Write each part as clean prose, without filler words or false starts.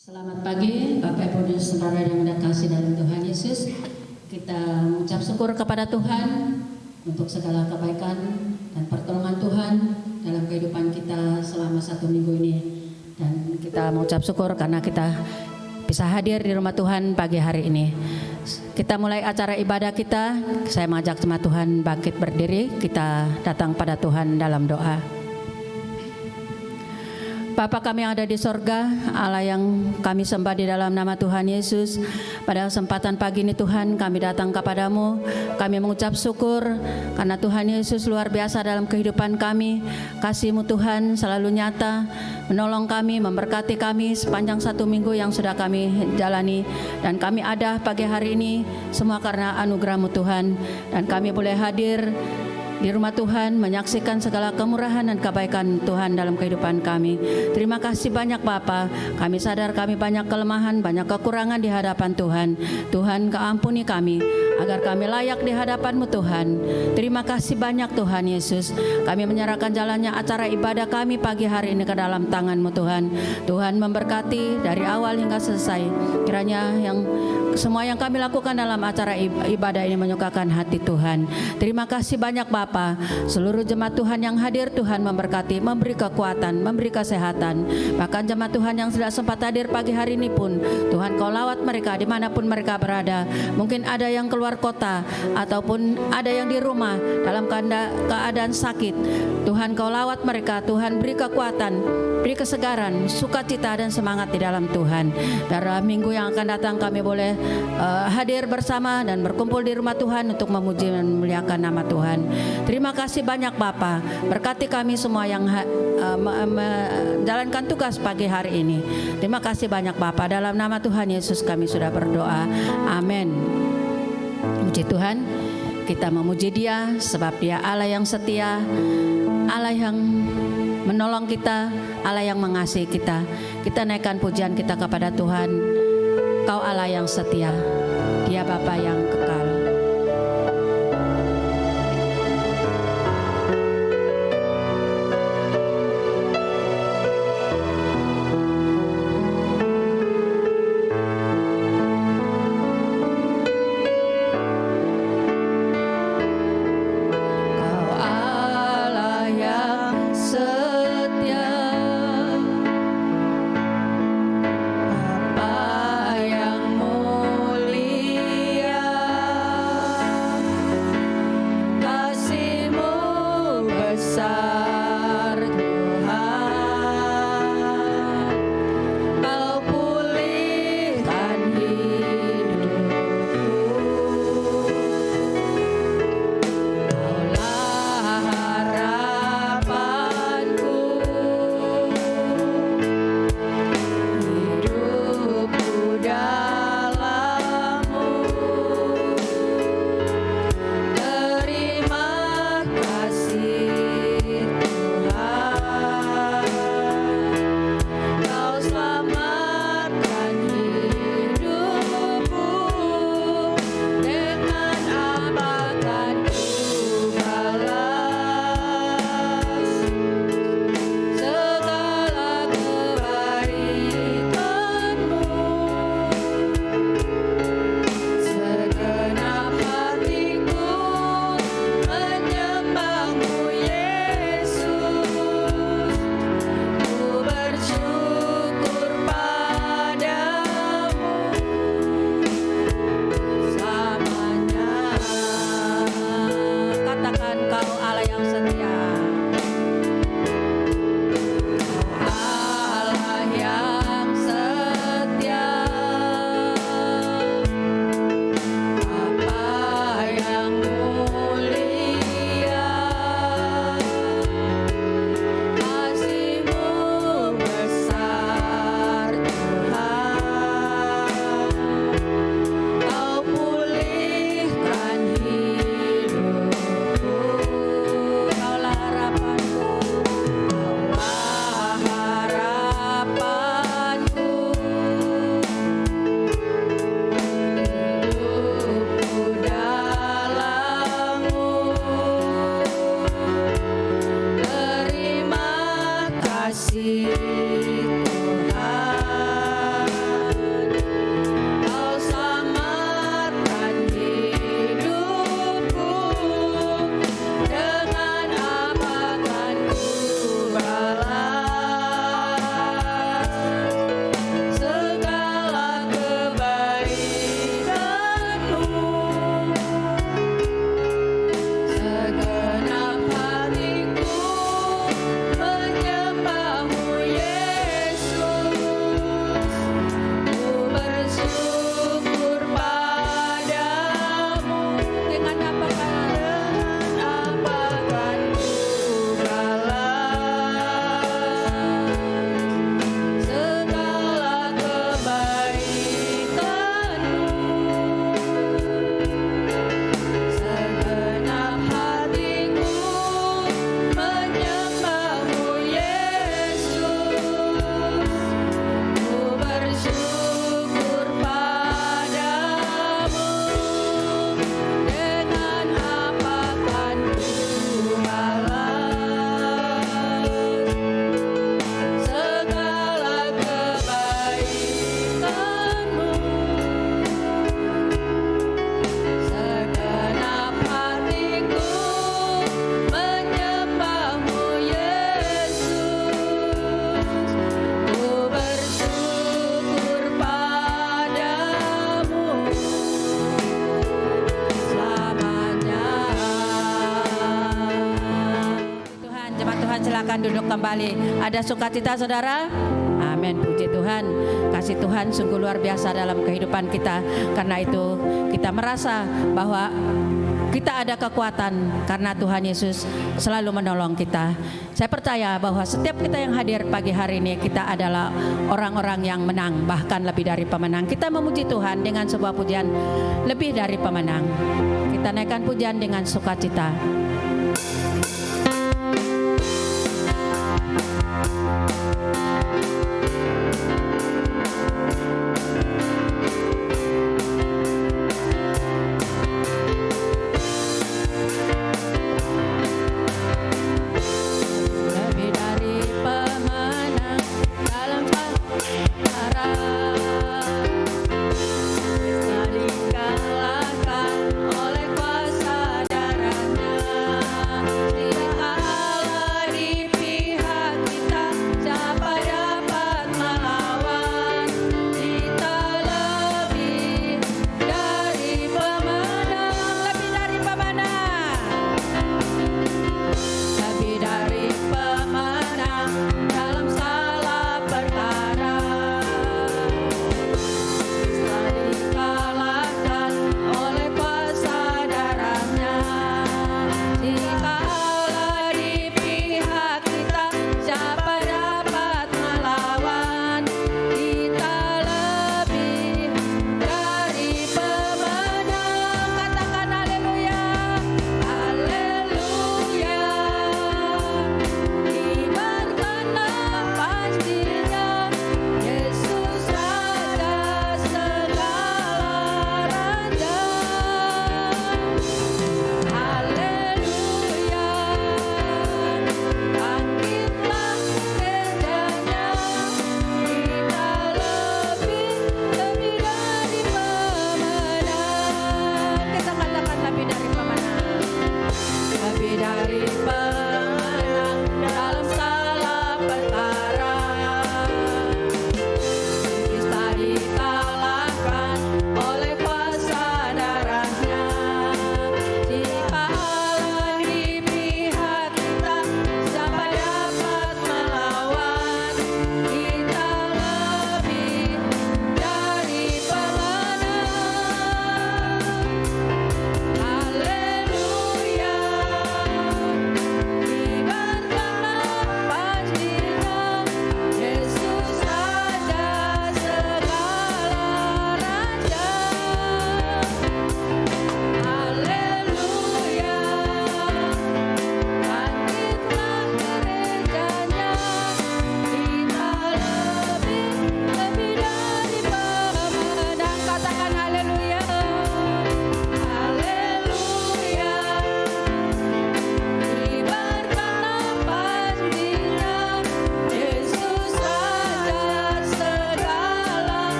Selamat pagi Bapak Ibu dan Saudara yang dikasihi dalam Tuhan Yesus. Kita mengucap syukur kepada Tuhan untuk segala kebaikan dan pertolongan Tuhan dalam kehidupan kita selama 1 minggu ini. Dan kita mengucap syukur karena kita bisa hadir di rumah Tuhan pagi hari ini. Kita mulai acara ibadah kita. Saya mengajak jemaat Tuhan bangkit berdiri. Kita datang pada Tuhan dalam doa. Bapa kami yang ada di sorga, Allah yang kami sembah di dalam nama Tuhan Yesus. Pada kesempatan pagi ini Tuhan, kami datang kepadamu. Kami mengucap syukur karena Tuhan Yesus luar biasa dalam kehidupan kami. Kasih-Mu Tuhan selalu nyata, menolong kami, memberkati kami sepanjang 1 minggu yang sudah kami jalani. Dan kami ada pagi hari ini semua karena anugerah-Mu Tuhan. Dan kami boleh hadir di rumah Tuhan, menyaksikan segala kemurahan dan kebaikan Tuhan dalam kehidupan kami. Terima kasih banyak Bapa. Kami sadar kami banyak kelemahan, banyak kekurangan di hadapan Tuhan. Tuhan keampuni kami, agar kami layak di hadapan-Mu Tuhan. Terima kasih banyak Tuhan Yesus. Kami menyerahkan jalannya acara ibadah kami pagi hari ini ke dalam tangan-Mu Tuhan. Tuhan memberkati dari awal hingga selesai. Kiranya semua yang kami lakukan dalam acara ibadah ini menyukakan hati Tuhan. Terima kasih banyak Bapa. Seluruh jemaat Tuhan yang hadir, Tuhan memberkati, memberi kekuatan, memberi kesehatan. Bahkan jemaat Tuhan yang tidak sempat hadir pagi hari ini pun, Tuhan Kau lawat mereka dimanapun mereka berada. Mungkin ada yang keluar kota, ataupun ada yang di rumah dalam keadaan sakit. Tuhan Kau lawat mereka, Tuhan beri kekuatan, beri kesegaran, sukacita dan semangat di dalam Tuhan. Pada minggu yang akan datang kami boleh hadir bersama dan berkumpul di rumah Tuhan untuk memuji dan memuliakan nama Tuhan. Terima kasih banyak Bapa. Berkati kami semua yang menjalankan tugas pagi hari ini. Terima kasih banyak Bapa. Dalam nama Tuhan Yesus kami sudah berdoa. Amin. Puji Tuhan. Kita memuji Dia sebab Dia Allah yang setia, Allah yang menolong kita, Allah yang mengasihi kita. Kita naikkan pujian kita kepada Tuhan. Kau Allah yang setia, Dia Bapa yang kekal. Bapa yang mulia, Jemaat Tuhan silakan duduk kembali. Ada sukacita saudara? Amin, puji Tuhan. Kasih Tuhan sungguh luar biasa dalam kehidupan kita. Karena itu kita merasa bahwa kita ada kekuatan karena Tuhan Yesus selalu menolong kita. Saya percaya bahwa setiap kita yang hadir pagi hari ini, kita adalah orang-orang yang menang, bahkan lebih dari pemenang. Kita memuji Tuhan dengan sebuah pujian lebih dari pemenang. Kita naikkan pujian dengan sukacita.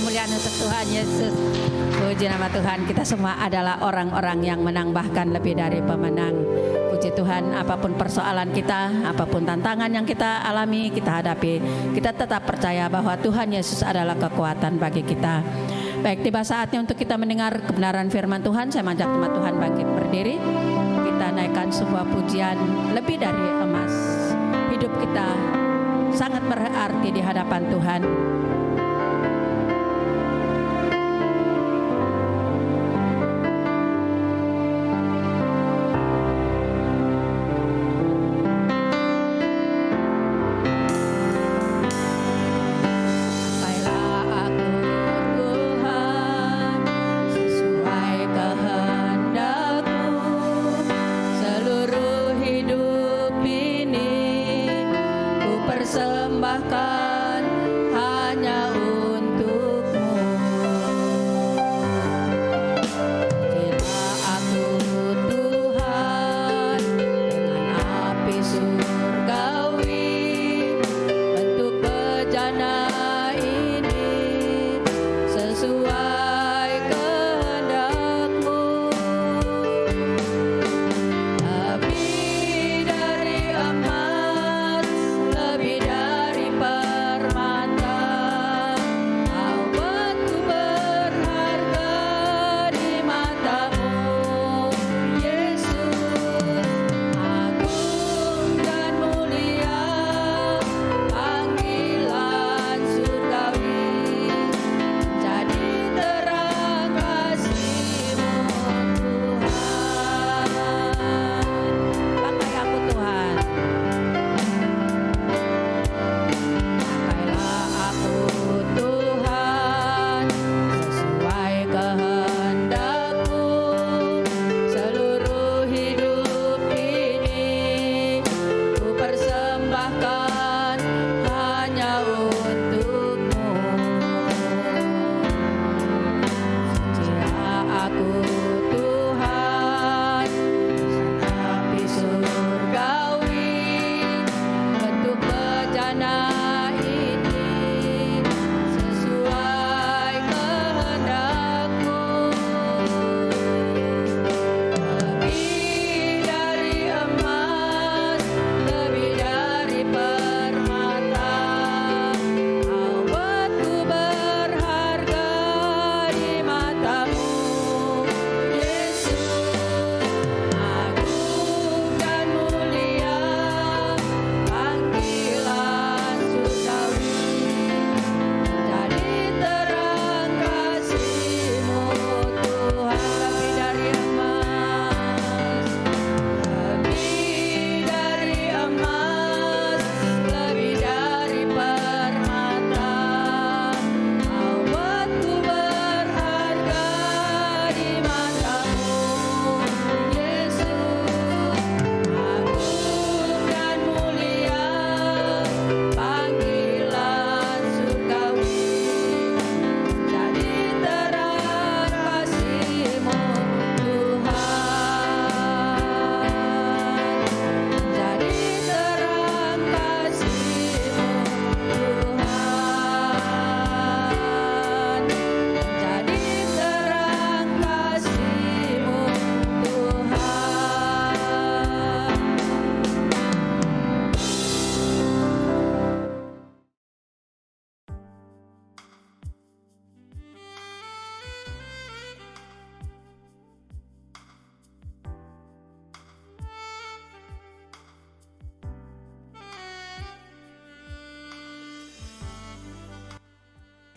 kemuliaan untuk Tuhan Yesus. Puji nama Tuhan, kita semua adalah orang-orang yang menang, bahkan lebih dari pemenang. Puji Tuhan, apapun persoalan kita, apapun tantangan yang kita alami, kita hadapi, kita tetap percaya bahwa Tuhan Yesus adalah kekuatan bagi kita. Baik, tiba saatnya untuk kita mendengar kebenaran firman Tuhan. Saya mengajak teman Tuhan bangkit berdiri. Kita naikkan sebuah pujian lebih dari emas. Hidup kita sangat berarti di hadapan Tuhan. Persembahkan hanya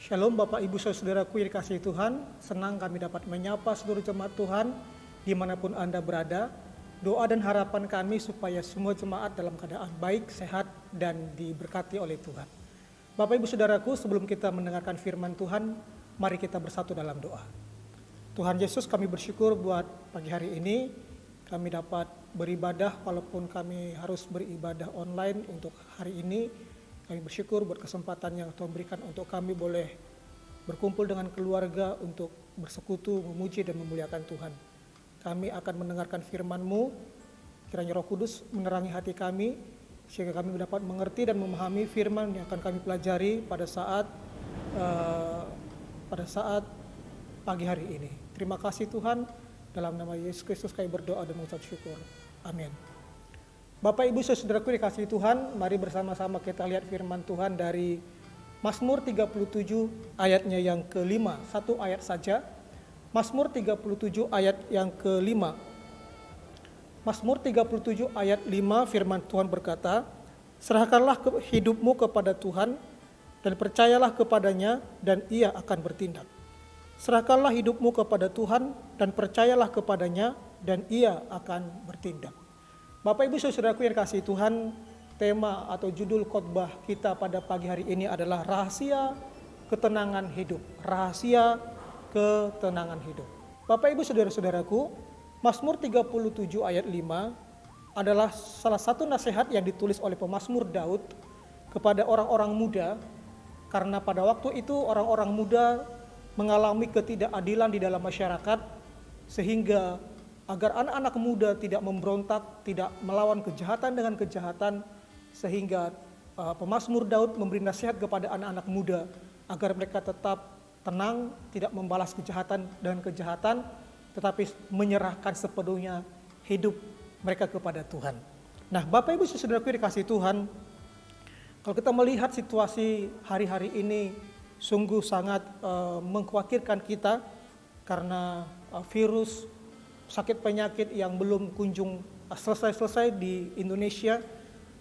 Shalom Bapak Ibu Saudaraku yang dikasihi Tuhan, senang kami dapat menyapa seluruh jemaat Tuhan dimanapun Anda berada. Doa dan harapan kami supaya semua jemaat dalam keadaan baik, sehat, dan diberkati oleh Tuhan. Bapak Ibu Saudaraku, sebelum kita mendengarkan firman Tuhan, mari kita bersatu dalam doa. Tuhan Yesus, kami bersyukur buat pagi hari ini kami dapat beribadah walaupun kami harus beribadah online untuk hari ini. Kami bersyukur buat kesempatan yang Tuhan berikan untuk kami boleh berkumpul dengan keluarga untuk bersekutu, memuji dan memuliakan Tuhan. Kami akan mendengarkan firman-Mu, kiranya Roh Kudus menerangi hati kami, sehingga kami dapat mengerti dan memahami firman yang akan kami pelajari pada saat pagi hari ini. Terima kasih Tuhan, dalam nama Yesus Kristus kami berdoa dan mengucap syukur. Amin. Bapak Ibu Saudaraku dikasihi Tuhan, mari bersama-sama kita lihat firman Tuhan dari Mazmur 37 ayatnya yang kelima, satu ayat saja. Mazmur 37 ayat yang kelima. Mazmur 37 ayat 5 firman Tuhan berkata, serahkanlah hidupmu kepada Tuhan dan percayalah kepadanya dan ia akan bertindak. Serahkanlah hidupmu kepada Tuhan dan percayalah kepadanya dan ia akan bertindak. Bapak Ibu Saudaraku yang dikasihi Tuhan, tema atau judul khotbah kita pada pagi hari ini adalah rahasia ketenangan hidup. Rahasia ketenangan hidup. Bapak Ibu Saudara-saudaraku, Mazmur 37 ayat 5 adalah salah satu nasihat yang ditulis oleh pemazmur Daud kepada orang-orang muda, karena pada waktu itu orang-orang muda mengalami ketidakadilan di dalam masyarakat, sehingga agar anak-anak muda tidak memberontak, tidak melawan kejahatan dengan kejahatan, sehingga pemazmur Daud memberi nasihat kepada anak-anak muda agar mereka tetap tenang, tidak membalas kejahatan dengan kejahatan, tetapi menyerahkan sepenuhnya hidup mereka kepada Tuhan. Nah, Bapak Ibu Saudaraku dikasihi Tuhan, kalau kita melihat situasi hari-hari ini sungguh sangat mengkhawatirkan kita, karena virus, sakit penyakit yang belum kunjung selesai-selesai di Indonesia.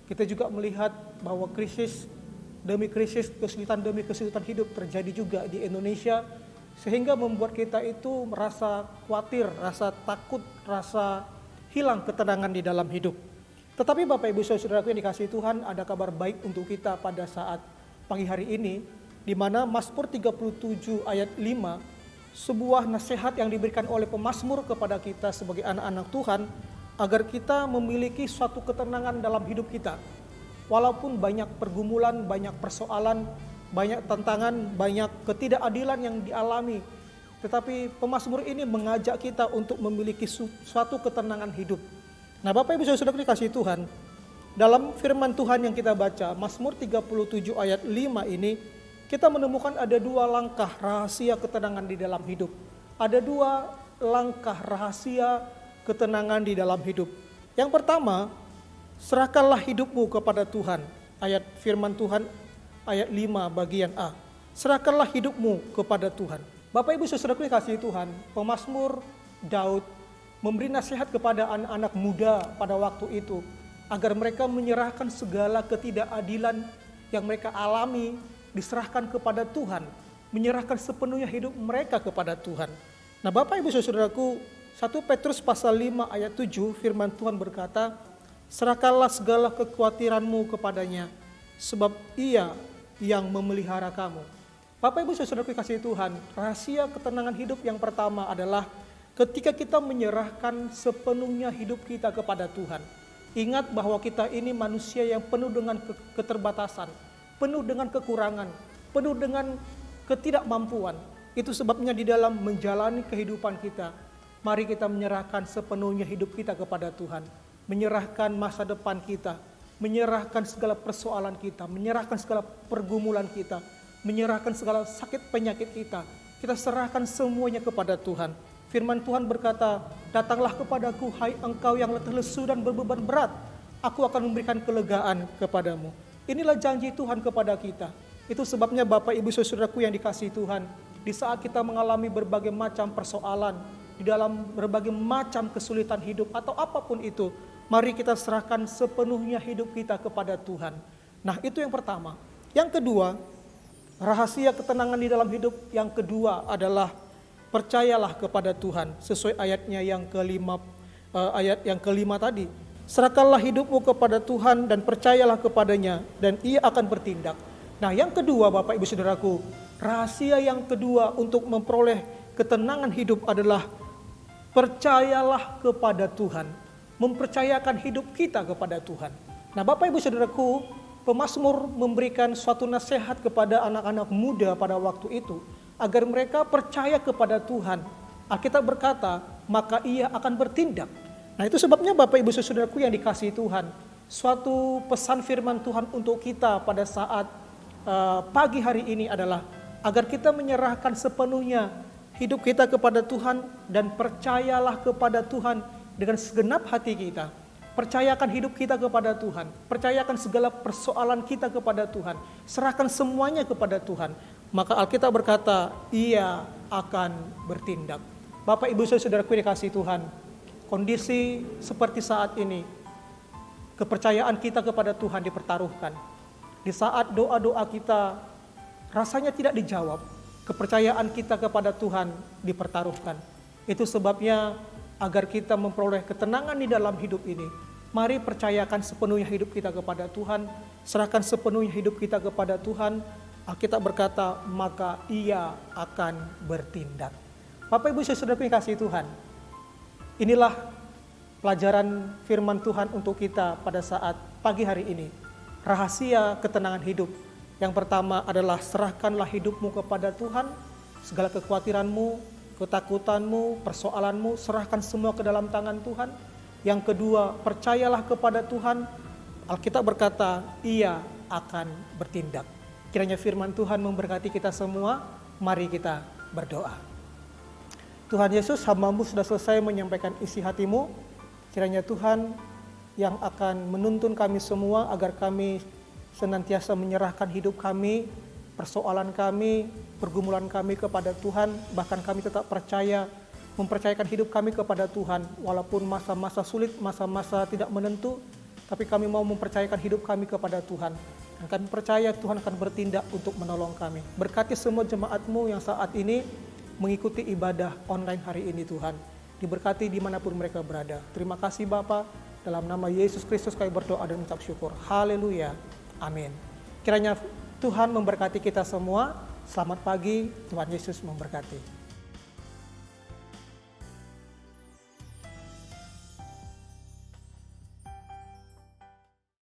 Kita juga melihat bahwa krisis demi krisis, kesulitan demi kesulitan hidup terjadi juga di Indonesia, sehingga membuat kita itu merasa khawatir, rasa takut, rasa hilang ketenangan di dalam hidup. Tetapi Bapak Ibu Saudaraku yang dikasihi Tuhan, ada kabar baik untuk kita pada saat pagi hari ini, di mana Mazmur 37 ayat 5, sebuah nasihat yang diberikan oleh pemazmur kepada kita sebagai anak-anak Tuhan, agar kita memiliki suatu ketenangan dalam hidup kita. Walaupun banyak pergumulan, banyak persoalan, banyak tantangan, banyak ketidakadilan yang dialami, tetapi pemazmur ini mengajak kita untuk memiliki suatu ketenangan hidup. Nah, Bapak Ibu Saudara dikasihi Tuhan, dalam firman Tuhan yang kita baca, Mazmur 37 ayat 5 ini, kita menemukan ada dua langkah rahasia ketenangan di dalam hidup. Ada dua langkah rahasia ketenangan di dalam hidup. Yang pertama, serahkanlah hidupmu kepada Tuhan. Ayat firman Tuhan ayat 5 bagian A. Serahkanlah hidupmu kepada Tuhan. Bapak Ibu Saudaraku dikasihi Tuhan, pemazmur Daud memberi nasihat kepada anak-anak muda pada waktu itu, agar mereka menyerahkan segala ketidakadilan yang mereka alami, diserahkan kepada Tuhan, menyerahkan sepenuhnya hidup mereka kepada Tuhan. Nah, Bapak Ibu Saudaraku, 1 Petrus pasal 5 ayat 7 firman Tuhan berkata, serahkanlah segala kekhawatiranmu kepadanya, sebab ia yang memelihara kamu. Bapak Ibu Saudaraku kasih Tuhan, rahasia ketenangan hidup yang pertama adalah ketika kita menyerahkan sepenuhnya hidup kita kepada Tuhan. Ingat bahwa kita ini manusia yang penuh dengan keterbatasan, penuh dengan kekurangan, penuh dengan ketidakmampuan. Itu sebabnya di dalam menjalani kehidupan kita, mari kita menyerahkan sepenuhnya hidup kita kepada Tuhan. Menyerahkan masa depan kita, menyerahkan segala persoalan kita, menyerahkan segala pergumulan kita, menyerahkan segala sakit penyakit kita. Kita serahkan semuanya kepada Tuhan. Firman Tuhan berkata, datanglah kepadaku hai engkau yang letih lesu dan berbeban berat, aku akan memberikan kelegaan kepadamu. Inilah janji Tuhan kepada kita. Itu sebabnya Bapak Ibu Saudaraku yang dikasihi Tuhan, di saat kita mengalami berbagai macam persoalan, di dalam berbagai macam kesulitan hidup atau apapun itu, mari kita serahkan sepenuhnya hidup kita kepada Tuhan. Nah, itu yang pertama. Yang kedua, Rahasia ketenangan di dalam hidup yang kedua adalah percayalah kepada Tuhan, sesuai ayatnya yang kelima, ayat yang kelima tadi. Serahkanlah hidupmu kepada Tuhan dan percayalah kepadanya dan Ia akan bertindak. Nah, yang kedua Bapak Ibu Saudaraku, rahasia yang kedua untuk memperoleh ketenangan hidup adalah percayalah kepada Tuhan. Mempercayakan hidup kita kepada Tuhan. Nah, Bapak Ibu Saudaraku, pemazmur memberikan suatu nasihat kepada anak-anak muda pada waktu itu agar mereka percaya kepada Tuhan. Alkitab berkata, maka Ia akan bertindak. Nah, itu sebabnya Bapak Ibu Saudaraku yang dikasihi Tuhan, suatu pesan firman Tuhan untuk kita pada saat pagi hari ini adalah agar kita menyerahkan sepenuhnya hidup kita kepada Tuhan dan percayalah kepada Tuhan dengan segenap hati kita. Percayakan hidup kita kepada Tuhan, percayakan segala persoalan kita kepada Tuhan, serahkan semuanya kepada Tuhan. Maka Alkitab berkata, Ia akan bertindak. Bapak Ibu Saudaraku dikasihi Tuhan, kondisi seperti saat ini, kepercayaan kita kepada Tuhan dipertaruhkan. Di saat doa-doa kita rasanya tidak dijawab, kepercayaan kita kepada Tuhan dipertaruhkan. Itu sebabnya agar kita memperoleh ketenangan di dalam hidup ini, mari percayakan sepenuhnya hidup kita kepada Tuhan, serahkan sepenuhnya hidup kita kepada Tuhan. Alkitab berkata, maka Ia akan bertindak. Bapak Ibu Saudaraku yang kasih Tuhan, inilah pelajaran firman Tuhan untuk kita pada saat pagi hari ini. Rahasia ketenangan hidup. Yang pertama adalah serahkanlah hidupmu kepada Tuhan, segala kekhawatiranmu, ketakutanmu, persoalanmu, serahkan semua ke dalam tangan Tuhan. Yang kedua, percayalah kepada Tuhan. Alkitab berkata, Ia akan bertindak. Kiranya firman Tuhan memberkati kita semua. Mari kita berdoa. Tuhan Yesus, hamba-Mu sudah selesai menyampaikan isi hatimu. Kiranya Tuhan yang akan menuntun kami semua agar kami senantiasa menyerahkan hidup kami, persoalan kami, pergumulan kami kepada Tuhan. Bahkan kami tetap percaya, mempercayakan hidup kami kepada Tuhan. Walaupun masa-masa sulit, masa-masa tidak menentu, tapi kami mau mempercayakan hidup kami kepada Tuhan. Dan kami percaya Tuhan akan bertindak untuk menolong kami. Berkati semua jemaat-Mu yang saat ini mengikuti ibadah online hari ini Tuhan. Diberkati dimanapun mereka berada. Terima kasih Bapa, dalam nama Yesus Kristus kami berdoa dan mengucap syukur. Haleluya. Amin. Kiranya Tuhan memberkati kita semua. Selamat pagi, Tuhan Yesus memberkati.